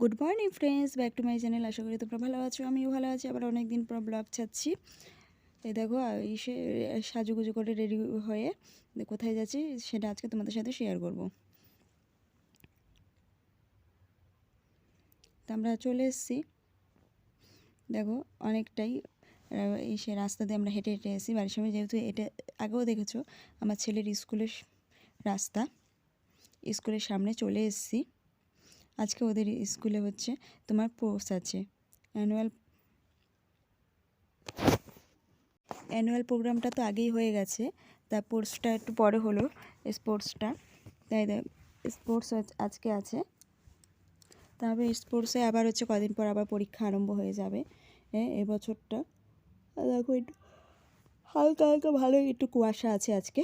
Good morning friends, back to my channel. আশা করি তোমরা ভালো আছো, আমিও ভালো আছি। আবার অনেক দিন পর ব্লগ ছাড়ছি। এই দেখো এসে সাজুগুজু করে রেডি হয়ে কোথায় যাচ্ছি সেটা আজকে তোমাদের সাথে শেয়ার করব। তো আমরা চলে এসেছি, দেখো অনেকটাই সে রাস্তা দিয়ে আমরা হেঁটে হেঁটে এসেছি বাড়ির সময়। যেহেতু এটা আগেও দেখেছো আমার ছেলের স্কুলের রাস্তা, স্কুলের সামনে চলে এসেছি। আজকে ওদের স্কুলে হচ্ছে তোমার স্পোর্টস আছে, অ্যানুয়াল প্রোগ্রামটা তো আগেই হয়ে গেছে, তা স্পোর্টসটা একটু পরে হলো। স্পোর্টসটা তাই স্পোর্টস আজকে আছে, তারপরে স্পোর্টসে আবার হচ্ছে কদিন পর আবার পরীক্ষা আরম্ভ হয়ে যাবে এবছরটা। দেখো একটু হালকা হালকা ভালোই একটু কুয়াশা আছে আজকে,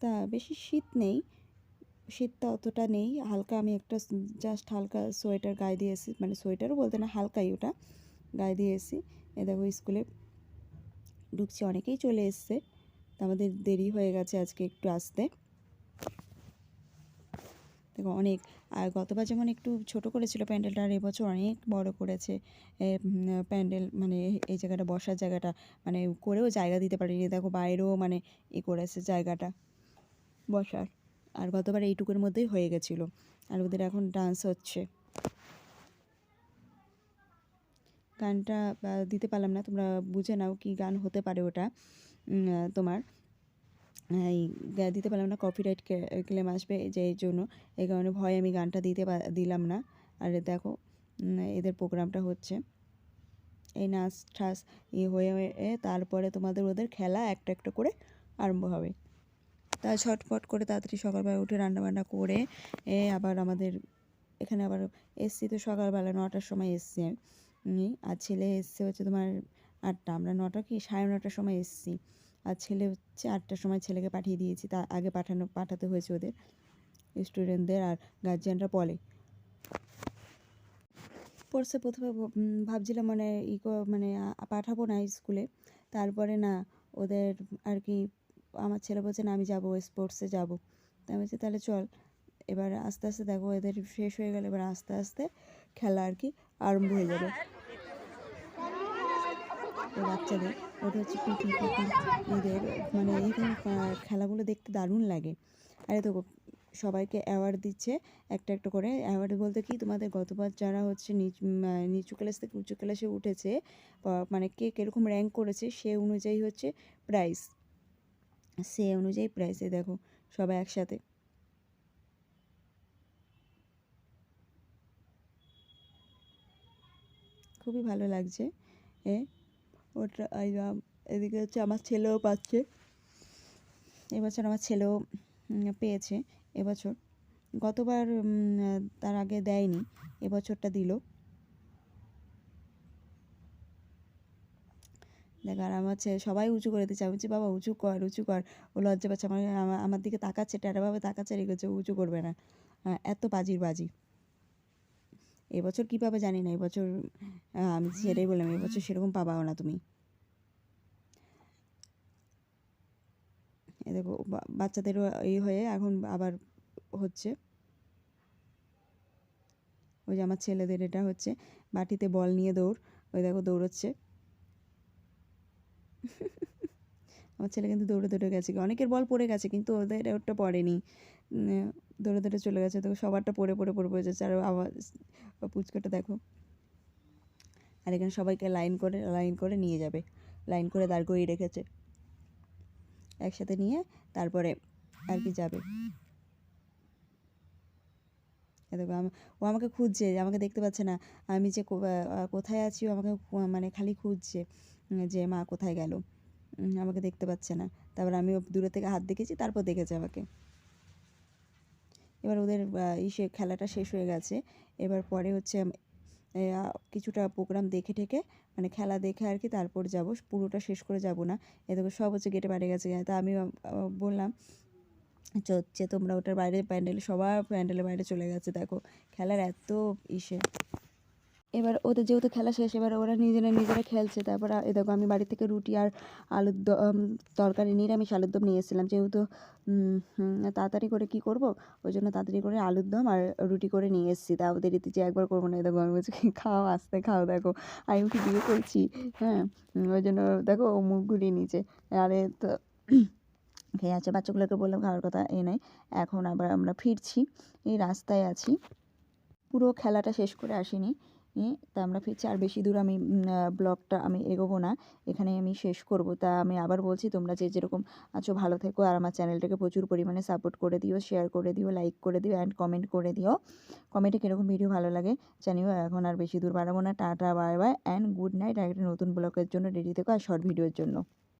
তা বেশি শীত নেই, শীতটা অতটা নেই, হালকা। আমি একটা জাস্ট হালকা সোয়েটার গায়ে দিয়ে এসেছি, মানে সোয়েটারও বলতে না, হালকাই ওটা গায়ে দিয়ে এসেছি। দেখো স্কুলে ঢুকছি, অনেকেই চলে এসছে, আমাদের দেরি হয়ে গেছে আজকে একটু আসতে। দেখো অনেক, আর গতবার যেমন একটু ছোট করেছিল প্যান্ডেলটা, আর এবছর অনেক বড় করেছে প্যান্ডেল। মানে এই জায়গাটা, বসার জায়গাটা মানে করেও জায়গা দিতে পারিনি। দেখো বাইরেও মানে করেছে জায়গাটা বসার, আর গতবার এইটুকুর মধ্যেই হয়ে গেছিলো। আর ওদের এখন ডান্স হচ্ছে, গানটা দিতে পারলাম না, তোমরা বুঝে নাও কি গান হতে পারে ওটা। তোমার এই দিতে পারলাম না, কপিরাইট ক্লেম আসবে, যে এই জন্য, এই কারণে ভয় আমি গানটা দিলাম না। আর দেখো এদের প্রোগ্রামটা হচ্ছে, এই নাচ ঠাস হয়ে তারপরে তোমাদের ওদের খেলা একটা একটা করে আরম্ভ হবে। তা ছটফট করে তাড়াতাড়ি সকালবেলা উঠে রান্নাবান্না করে আবার আমাদের এখানে আবার এসছি তো সকালবেলা 9টার সময় এসছি আমি, আর ছেলে এসছে হচ্ছে তোমার 8টা, আমরা 9টা কি 9:30টার সময় এসছি। আর ছেলে হচ্ছে 8টার সময় ছেলেকে পাঠিয়ে দিয়েছি, তা আগে পাঠাতে হয়েছে ওদের স্টুডেন্টদের, আর গার্জিয়ানরা পড়ছে। প্রথমে ভাবছিলাম মানে মানে পাঠাবো না স্কুলে, তারপরে না ওদের আর কি, আমার ছেলে বলছে না আমি যাবো, স্পোর্টসে যাবো। তাই আমি বলছি তাহলে চল। এবার আস্তে আস্তে দেখো এদের শেষ হয়ে গেলে এবার আস্তে আস্তে খেলা আর কি আরম্ভ হয়ে যাবে। বাচ্চাদের ওটা হচ্ছে পিটি এদের মানে এদের খেলাগুলো দেখতে দারুণ লাগে। আরে তো সবাইকে অ্যাওয়ার্ড দিচ্ছে একটা একটা করে। অ্যাওয়ার্ড বলতে কি, তোমাদের গতবার যারা হচ্ছে নিচু ক্লাস থেকে উঁচু ক্লাসে উঠেছে, মানে কে কীরকম র্যাঙ্ক করেছে সে অনুযায়ী হচ্ছে প্রাইস, সে অনুযায়ী প্রাইসে দেখো সবাই একসাথে। খুবই ভালো লাগছে ওটা। এদিকে হচ্ছে আমার ছেলেও পাচ্ছে, এবছর আমার ছেলেও পেয়েছে এবছর। গতবার তার আগে দেয়নি, এবছরটা দিল। দেখ, আর আমার ছেলে সবাই উঁচু করে দিচ্ছে, আমি বলছি বাবা উঁচু কর উঁচু কর, ও লজ্জা পাচ্ছে, আমার দিকে তাকাচ্ছে, টেরাভাবে তাকাচ্ছে, রেখেছে উঁচু করবে না। এত বাজি এবছর কী পাবে জানি না, এবছর আমি সেটাই বললাম, এবছর সেরকম পাবাও না তুমি। এ দেখো বাচ্চাদেরও হয়ে এখন আবার হচ্ছে, ওই যে আমার ছেলেদের এটা হচ্ছে বাটিতে বল নিয়ে দৌড়, ওই দেখো দৌড়চ্ছে। আমার ছেলে কিন্তু দৌড়ে দৌড়ে গেছে, অনেকের বল পড়ে গেছে কিন্তু ওদের ওটা পড়েনি, দৌড়ে দৌড়ে চলে গেছে। তো সবারটা পড়ে যাচ্ছে। আর আবার পুচকাটা দেখো, আর এখানে সবাইকে লাইন করে নিয়ে যাবে, লাইন করে দাঁড় করিয়ে রেখেছে, একসাথে নিয়ে তারপরে আর কি যাবে। দেখো ও আমাকে খুঁজছে, আমাকে দেখতে পাচ্ছে না, আমি যে কোথায় আছি ও আমাকে মানে খালি খুঁজছে যে মা কোথায় গেল, আমাকে দেখতে পাচ্ছে না। তারপর আমি দূরে থেকে হাত দেখেছি, তারপর দেখেছে আমাকে। এবার ওদের খেলাটা শেষ হয়ে গেছে, এবার পরে হচ্ছে কিছুটা প্রোগ্রাম দেখে ঠেকে, মানে খেলা দেখে আর কি তারপর যাব, পুরোটা শেষ করে যাব না। এদিকে সব হচ্ছে গেটে বাইরে গেছে, তা আমি বললাম হচ্ছে তোমরা ওটার বাইরে, সবার প্যান্ডেলের বাইরে চলে গেছে। দেখো খেলার এত এবার ওদের যেহেতু খেলা শেষ, এবার ওরা নিজেরা খেলছে। তারপর এ দেখো আমি বাড়ি থেকে রুটি আর আলুর তরকারি, নিরামিষ আলুর দম নিয়ে এসেছিলাম। যেহেতু তাড়াতাড়ি করে কি করব, ওই জন্য তাড়াতাড়ি করে আলুর দম আর রুটি করে নিয়ে এসেছি। তাও দেরিতে যে একবার করবো না। এ দেখো আমি বলছি খাও, আস্তে খাও। দেখো আমি কি বিয়ে করছি, হ্যাঁ। ওই জন্য দেখো ও মুখ ঘুরিয়ে নিচে। আরে তো খেয়ে আছে। বাচ্চাগুলোকে বললাম খাওয়ার কথা, এ নেই। এখন আবার আমরা ফিরছি, এই রাস্তায় আছি, পুরো খেলাটা শেষ করে আসিনি। তা আমরা ফিরছি। আর বেশি দূর আমি ব্লগটা আমি এগোবো না, এখানেই আমি শেষ করব। তা আমি আবার বলছি, তোমরা যে যেরকম আছো ভালো থেকো, আর আমার চ্যানেলটাকে প্রচুর পরিমাণে সাপোর্ট করে দিও, শেয়ার করে দিও, লাইক করে দিও অ্যান্ড কমেন্ট করে দিও। কমেন্টে কীরকম ভিডিও ভালো লাগে জানিও। এখন আর বেশি দূর বাড়াবো না। Tata, bye bye and good night. আর একটা নতুন ব্লগের জন্য রেডি থেকো, আর শর্ট ভিডিওর জন্য।